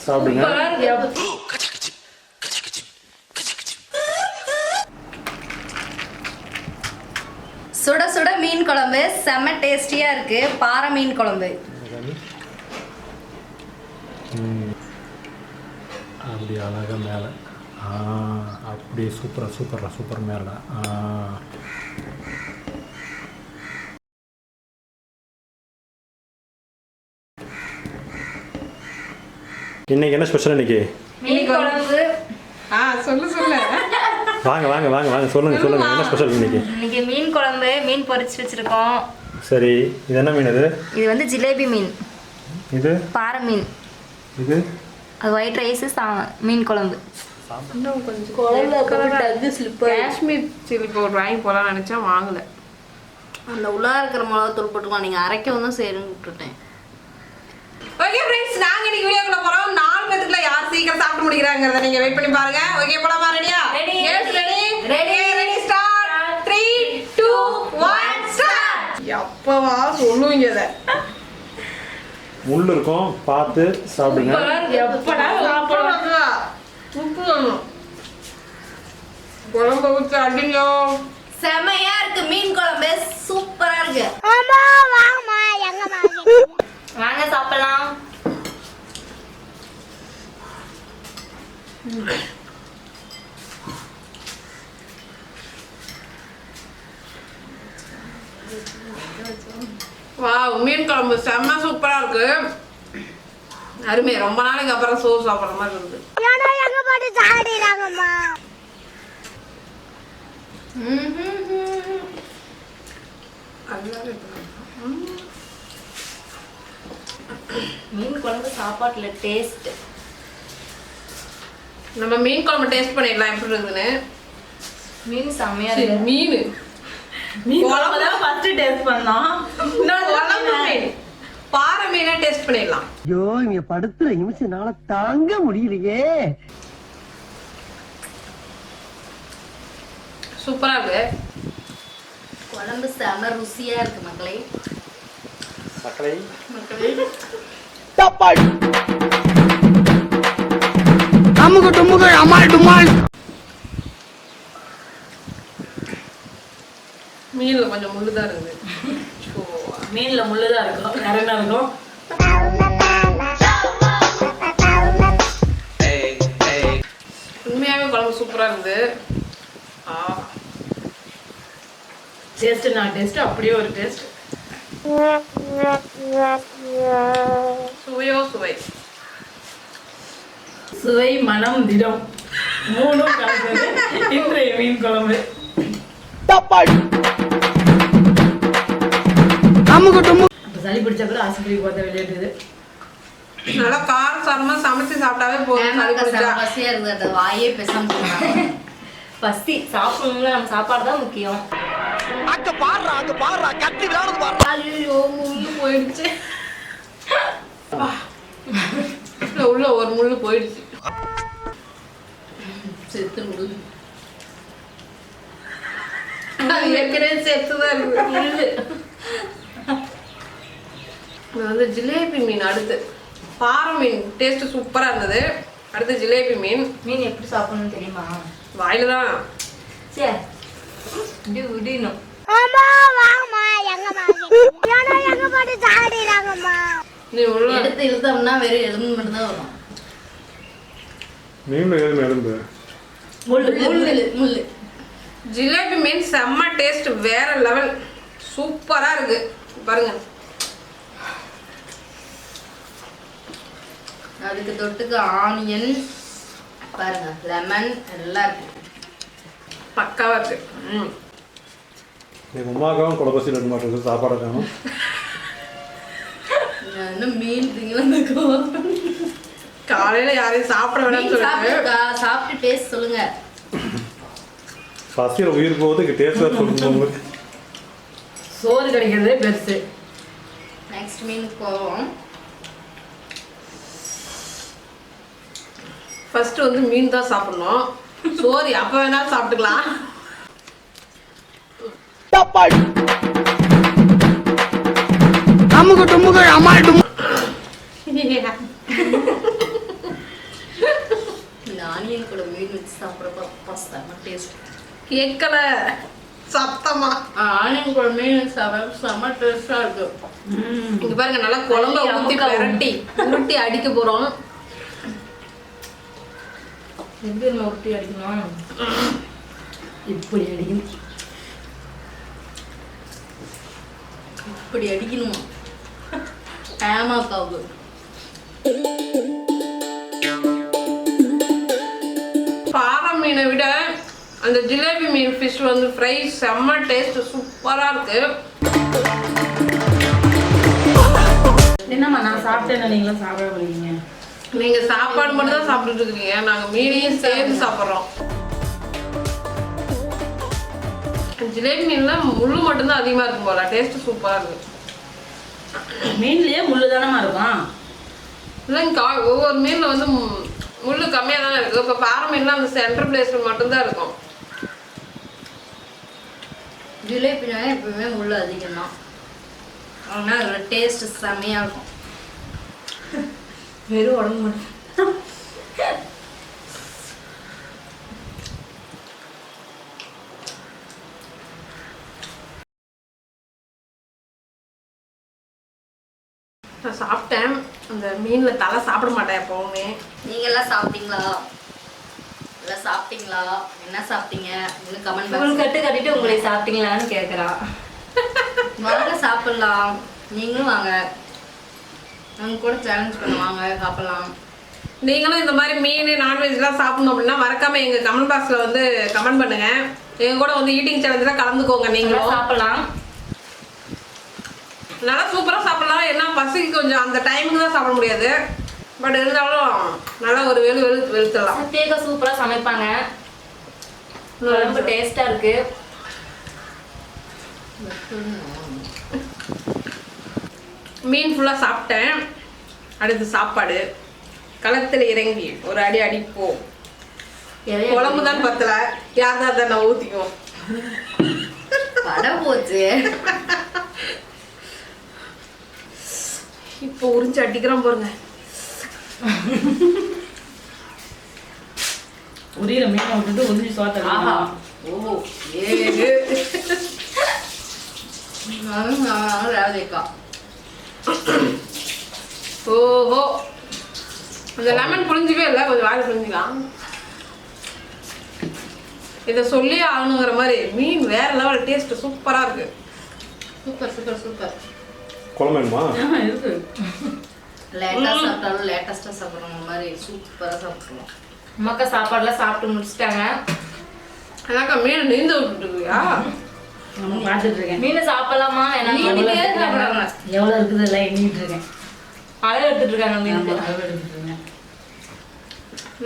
சாப்பிடுங்க. சுட சுட மீன் குழம்பு செம்ம டேஸ்டியா இருக்கு. பாறை மீன் குழம்பு அப்படி அழகா மேலே அப்படி சூப்பர் மேலே. இன்னைக்கு என்ன ஸ்பெஷல்? இன்னைக்கு மீன் குழம்பு. சொல்லு வாங்க சொல்லுங்க என்ன ஸ்பெஷல் இன்னைக்கு மீன் குழம்பு, மீன் பொரிச்சு வச்சிருக்கோம். சரி, இது என்ன மீன்? இது வந்து ஜிலேபி மீன். இது பாறை மீன். இது அது ஒயிட் ரைஸ் மீன் குழம்பு. இன்னும் கொஞ்சம் காஷ்மீர் சில்லி பவுடர் வாங்கி போலாம் நினைச்சேன், வாங்கல. அந்த உள்ளா இருக்கிற மிளகா தூள் போட்டுக்கலாம். நீங்க அரைக்கவும் தான் செய்யணும்னு விட்டுட்டேன். ஓகே ஃப்ரெண்ட்ஸ், நாங்க இன்னைக்கு வீடியோக்குள்ள போறோம். 4 பேத்துக்குள்ள யார் சீக்கிரம் சாப்பிட்டு முடிக்கிறாங்கறத நீங்க வெயிட் பண்ணி பாருங்க. ஓகே, போலாமா? ரெடியா? Yes, ready start. 3 2 1 ஸ்டார்ட். எப்பவா சொல்லுவீங்க இத? முள்ளு இருக்கும், பார்த்து சாப்பிடுங்க. எப்படா சாப்பிடுவாங்க? உப்பு குழம்பு ஊற்றி அடிங்க. செமையா இருக்கு மீன் குழம்பு, சூப்பரா இருக்கு. வாங்க சாப்பிடலாம். வாவ், மீன் குழம்பு செம்ம சூப்பரா இருக்கு. அருமை. ரொம்ப நாளைக்கு அப்புறம் சோறு சாப்பிடுற மாதிரி இருக்கு. மீன் குழம்பு சாப்பாட்டுல டேஸ்ட். நம்ம மீன் குழம்பு டேஸ்ட் பண்ணிடலாம் எப்படி இருக்குன்னு. மீன் செமையா இருக்கு. மீன் குழம்பு தான் ஃபர்ஸ்ட் டேஸ்ட் பண்ணோம். குழம்பு மீன் பாறை மீனை டேஸ்ட் பண்ணிடலாம். ஐயோ, இங்க படுத்துற நிமிஷம்னால தாங்க முடியலையே. சூப்பரா இருக்கு. குழம்பு செம ருசியா இருக்கு மக்களே. மீன்ல கொஞ்சம் முள்ளுதான் இருக்குது. மீன்ல முள்ளுதான் இருக்கும், வேற என்ன இருக்கும்? உண்மையாவே குழம்பு சூப்பரா இருக்குது. டேஸ்ட் அப்படியே ஒரு டேஸ்ட். சுவையோ சுவை. சுவை, மனம், திடம் மூணும் கலந்தது இன்றைய மீன் குழம்பு. சளி பிடிச்சா கூட ஆஸ்பத்திரி போத விளையாடுது. நல்லா காரம் சாரமா சமைச்சு சாப்பிட்டாவே போதும். பசியா இருக்கு, அந்த வாயே பேசாம போறாங்க. பசி சாப்பிடணும்ல, நம்ம சாப்பாடு தான் முக்கியம். அங்க பாடுறா கட்டி விளையாடுது பாடுறா. ஐயோ, முள்ளு போயிடுச்சு. உள்ள ஒரு முள்ளு போயிடுச்சு. செத்து முள்ளு. ஏற்கனவே செத்துதான் இருக்கு முள்ளு. இது வந்து ஜிலேபி மீன். அடுத்து பாறை மீன் டேஸ்ட் சூப்பரா இருந்தது. அடுத்து ஜிலேபி மீன். மீன் எப்படி சாப்பிடணும்னு தெரியுமா? வாயில தான். சரி, இப்படி விடணும். நீ உள்ள எடுத்து இழுத்தோம்னா வெறும் எலும்பு மட்டும் தான் வரும். மீன் எலும்பு. முள்ளு. ஜிலேபி மீன் செம்ம டேஸ்ட், வேற லெவல். சூப்பரா இருக்கு பாருங்க. அதுக்கு தொட்டுக்கு ஆனியன் பாருங்க, லெமன் எல்லாம் இருக்கு. பக்காவா இருக்கு. எங்கள் அம்மாவுக்கும் குழப்பசி இருக்க மாட்டேங்குது, சாப்பாடு காணும். இன்னும் மீன் திங்கலாம். காலையில யாரையும் சாப்பிட வேணாம்னு சொல்லுங்க. சாப்பிட்டு டேஸ்ட் சொல்லுங்க. பசியில் உயிர் போகுது, டேஸ்ட் சொல்லுங்க. சோறு கிடைக்கிறதே பெருசு. நெக்ஸ்ட் மீனுக்கு போவோம். ஃபர்ஸ்ட் வந்து மீன் தான் சாப்பிடணும். சோறு அப்ப வேணாலும் சாப்பிட்டுக்கலாம். கேட்கல சத்தமா. ஆனியன் குழம்பு செம்ம டேஸ்டா இருக்கு. இங்க பாருங்க நல்லா குழம்ப ஊத்தி பிரட்டி உருட்டி அடிக்க போறோம். எப்படி உருட்டி அடிக்கணும்? இப்படி அடிக்கணும். இப்படி அடிக்கணுமா? ஏமாக்காவு. பாறை மீனை விட அந்த ஜிலேபி மீன் ஃபிஷ் வந்து ஃப்ரை செம்ம டேஸ்ட் சூப்பரா இருக்கு. என்னம்மா நான் சாப்பிட்டேன்னு நீங்களும் சாப்பிட போறீங்க? நீங்க சாப்பாடு மட்டும் தான் சாப்பிட்டுட்டு இருக்கீங்க, நாங்க மீனையும் சேர்த்து சாப்பிட்றோம். ஜிலேபி மீன்ல முள்ளு மட்டும்தான் அதிகமா இருக்கும் போல, டேஸ்ட் சூப்பரா இருக்கு. மீன்லயே முள்ளு தானமா இருக்கும். இல்லைங்கக்கா, ஒவ்வொரு மீன்ல வந்து முள்ளு கம்மியா தானே இருக்கு. இப்ப பாறை மீன்லாம் அந்த சென்டர் பிளேஸ்ல மட்டும்தான் இருக்கும். ஜிலேபினா எப்பவுமே முள்ளு அதிகம் தான், ஆனால் அதோட டேஸ்ட் செம்மையா இருக்கும். வெறும் உடம்பு மட்டும். நான் சாப்பிட்டேன். அந்த மீன்ல தலை சாப்பிட மாட்டேன் எப்பவுமே. நீங்க எல்லாம் சாப்பிட்டீங்களா? எல்லாம் சாப்பிட்டீங்களா? என்ன சாப்பிட்டீங்க? இன்னும் கமெண்ட் உங்களுக்கு கட்டு கட்டிட்டு உங்களை சாப்பிட்டீங்களான்னு கேட்குறான். வாங்க சாப்பிடலாம், நீங்களும் வாங்க, அவங்க கூட சேலஞ்ச் பண்ணுவாங்க, சாப்பிடலாம். நீங்களும் இந்த மாதிரி மீன் நான்வெஜ்லாம் சாப்பிடணும் அப்படின்னா மறக்காம எங்க கமெண்ட் பாக்ஸ்ல வந்து கமெண்ட் பண்ணுங்க. எங்க கூட வந்து ஈட்டிங் சேலஞ்சில் கலந்துக்கோங்க. நீங்களும் சாப்பிடலாம், நல்லா சூப்பரா சாப்பிடலாம். ஏன்னா பசிக்கு கொஞ்சம் அந்த டைமுக்கு தான் சாப்பிட முடியாது, பட் இருந்தாலும் நல்லா ஒரு வெளுத்துடலாம். சத்தியக்கா சூப்பரா சமைப்பாங்க, ரொம்ப டேஸ்டா இருக்கு. மீன் ஃபுல்லா சாப்பிட்டேன். அடுத்து சாப்பாடு களத்துல இறங்கி ஒரு அடி அடிப்போம். குழம்பு தான் பத்தல, யார் தான் நான் ஊத்திக்குவோம். கடை போச்சு. இப்போ உறிஞ்சு அடிக்கிறோம் பாருங்க. உரியிற மீனை விட்டுட்டு உறிஞ்சி சோத்த. ஆஹா, ஓ ஏழு ராதிகா. ஓஹோ, அந்த லெமன் புளிஞ்சிவே இல்லை, கொஞ்சம் வாயில் புளிஞ்சிக்கலாம். இதை சொல்லி ஆகணுங்கிற மாதிரி மீன் வேற லெவல் டேஸ்ட் சூப்பரா இருக்கு. Super super super. குழம்பு வேணுமா? இருக்கு. லேட்டா சாப்பிட்டாலும் லேட்டஸ்டா சாப்பிடுற மாதிரி சூப்பரா சாப்பிடுவோம். அம்மாக்கா சாப்பாடுலாம் சாப்பிட்டு முடிச்சிட்டாங்க. அதாக்கா மீன் நீந்து விட்டுருக்கியா? நான் பார்த்துட்டு இருக்கேன். மீன் சாப்பிடலாமா சாப்பிடுறாங்க. எவ்வளவு இருக்குது எல்லாம் எண்ணிட்டு இருக்கேன். அளவு எடுத்துட்டு இருக்காங்க மீனுக்கு. அளவு எடுத்துட்டு இருக்கேன்.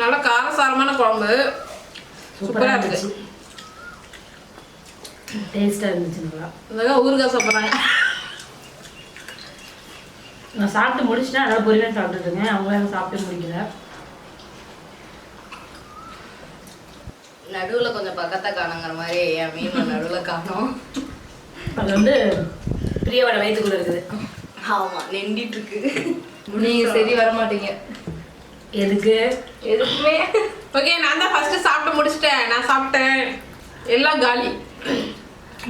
நல்ல காரசாரமான குழம்பு சூப்பரா இருக்கு. டேஸ்டா இருந்துச்சு நல்லா. அதான் ஊறுகாய் சாப்பிட்றாங்க. நான் சாப்பிட்டு முடிச்சுட்டேன், அதனால பொறுமையாக சாப்பிட்டுட்டு இருக்கேன். அவங்களாம் சாப்பிட்டு முடிக்கல. நடுவுல கொஞ்சம் பக்கத்தை காணுங்கிற மாதிரி என் மீன் நடுவுல காணும். அது வந்து பிரியாவோட வயிற்றுக்குள்ள இருக்குது. ஆமா, நெண்டிட்டு இருக்கு. நீங்க சரி வர மாட்டீங்க எதுக்கு? எதுக்குமே. ஓகே, நான் தான் ஃபர்ஸ்ட் சாப்பிட்டு முடிச்சிட்டேன். நான் சாப்பிட்டேன், எல்லாம் காலி.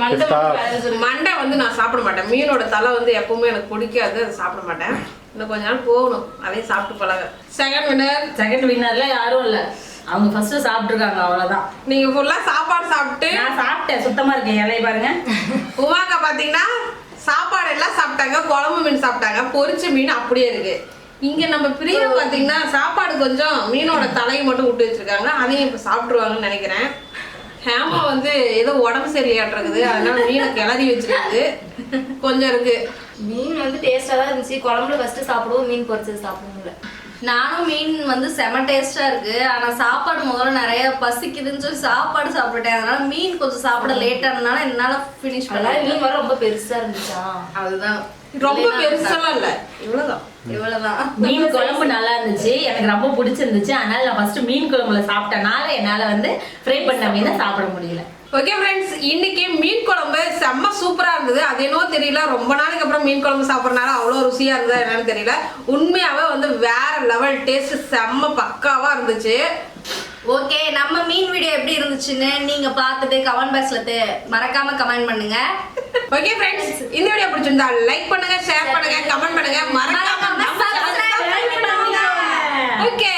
மண்டை மட்டும் வேலை சொல்லு. மண்டை வந்து நான் சாப்பிட மாட்டேன். மீனோட தலை வந்து எப்பவுமே எனக்கு பிடிக்காது, அதை சாப்பிட மாட்டேன். இன்னும் கொஞ்ச நாள் போகணும், அதையும் சாப்பிட்டு பழக. Second winner. செகண்ட் வின்னர்ல யாரும் இல்லை, அவங்க ஃபர்ஸ்ட் சாப்பிட்டுருக்காங்க, அவ்வளோதான். நீங்க ஃபுல்லா சாப்பாடு சாப்பிட்டு. நான் சாப்பிட்டேன், சுத்தமா இருக்கேன். இலையை பாருங்க. உமாக்கா பாத்தீங்கன்னா சாப்பாடு எல்லாம் சாப்பிட்டாங்க, குழம்பு மீன் சாப்பிட்டாங்க, பொரிச்ச மீன் அப்படியே இருக்கு. இங்க நம்ம பிரியா பாத்தீங்கன்னா சாப்பாடு கொஞ்சம் மீனோட தலையை மட்டும் விட்டு வச்சிருக்காங்க, அதையும் இப்ப சாப்பிட்டுருவாங்கன்னு நினைக்கிறேன். ஹேமா வந்து ஏதோ உடம்பு சரியாட்டுருக்குது, அதனால மீனை கிளறி வச்சிருக்கு, கொஞ்சம் இருக்கு. மீன் வந்து டேஸ்டா தான் இருந்துச்சு. குழம்புல ஃபர்ஸ்ட் சாப்பிடுவோம், மீன் பொரிச்சது சாப்பிடுவோம்ல. நானும் மீன் வந்து செம டேஸ்டா இருக்கு. ஆனா சாப்பாடு முதல்ல நிறைய பசிக்குதுன்னு சொல்லி சாப்பாடு சாப்பிட்டேன். அதனால மீன் கொஞ்சம் சாப்பிட லேட் ஆனதுனால என்னால ஃபினிஷ் பண்ணல. மீன் வர ரொம்ப பெருசா இருந்துச்சா? அதுதான், ரொம்ப பெருசெல்லாம் இல்ல, இவ்வளவுதான். இவ்வளவுதான். மீன் குழம்பு நல்லா இருந்துச்சு, எனக்கு ரொம்ப பிடிச்சிருந்துச்சு. அதனால நான் ஃபர்ஸ்ட் மீன் குழம்புல சாப்பிட்டனால என்னால வந்து ஃப்ரை பண்ண மீனை சாப்பிட முடியல. ஓகே ஃப்ரெண்ட்ஸ், இன்னைக்கு மீன் குழம்பு செம்ம சூப்பரா இருந்தது. அது என்னவோ தெரியல, ரொம்ப நாளைக்கு அப்புறம் மீன் குழம்பு சாப்பிட்றனால அவ்வளோ ருசியா இருந்ததா என்னன்னு தெரியல. உண்மையாவே வந்து வேற லெவல் டேஸ்ட், செம்ம பக்காவா இருந்துச்சு. ஓகே, நம்ம மீன் வீடியோ எப்படி இருந்துச்சுன்னு நீங்க பார்த்துட்டு கமெண்ட் பாக்ஸ்ல மறக்காம கமெண்ட் பண்ணுங்க. ஓகே फ्रेंड्स, இந்த வீடியோ பிடிச்சிருந்தா லைக் பண்ணுங்க, ஷேர் பண்ணுங்க, கமெண்ட் பண்ணுங்க, மறக்காம subscribe பண்ணுங்க. ஓகே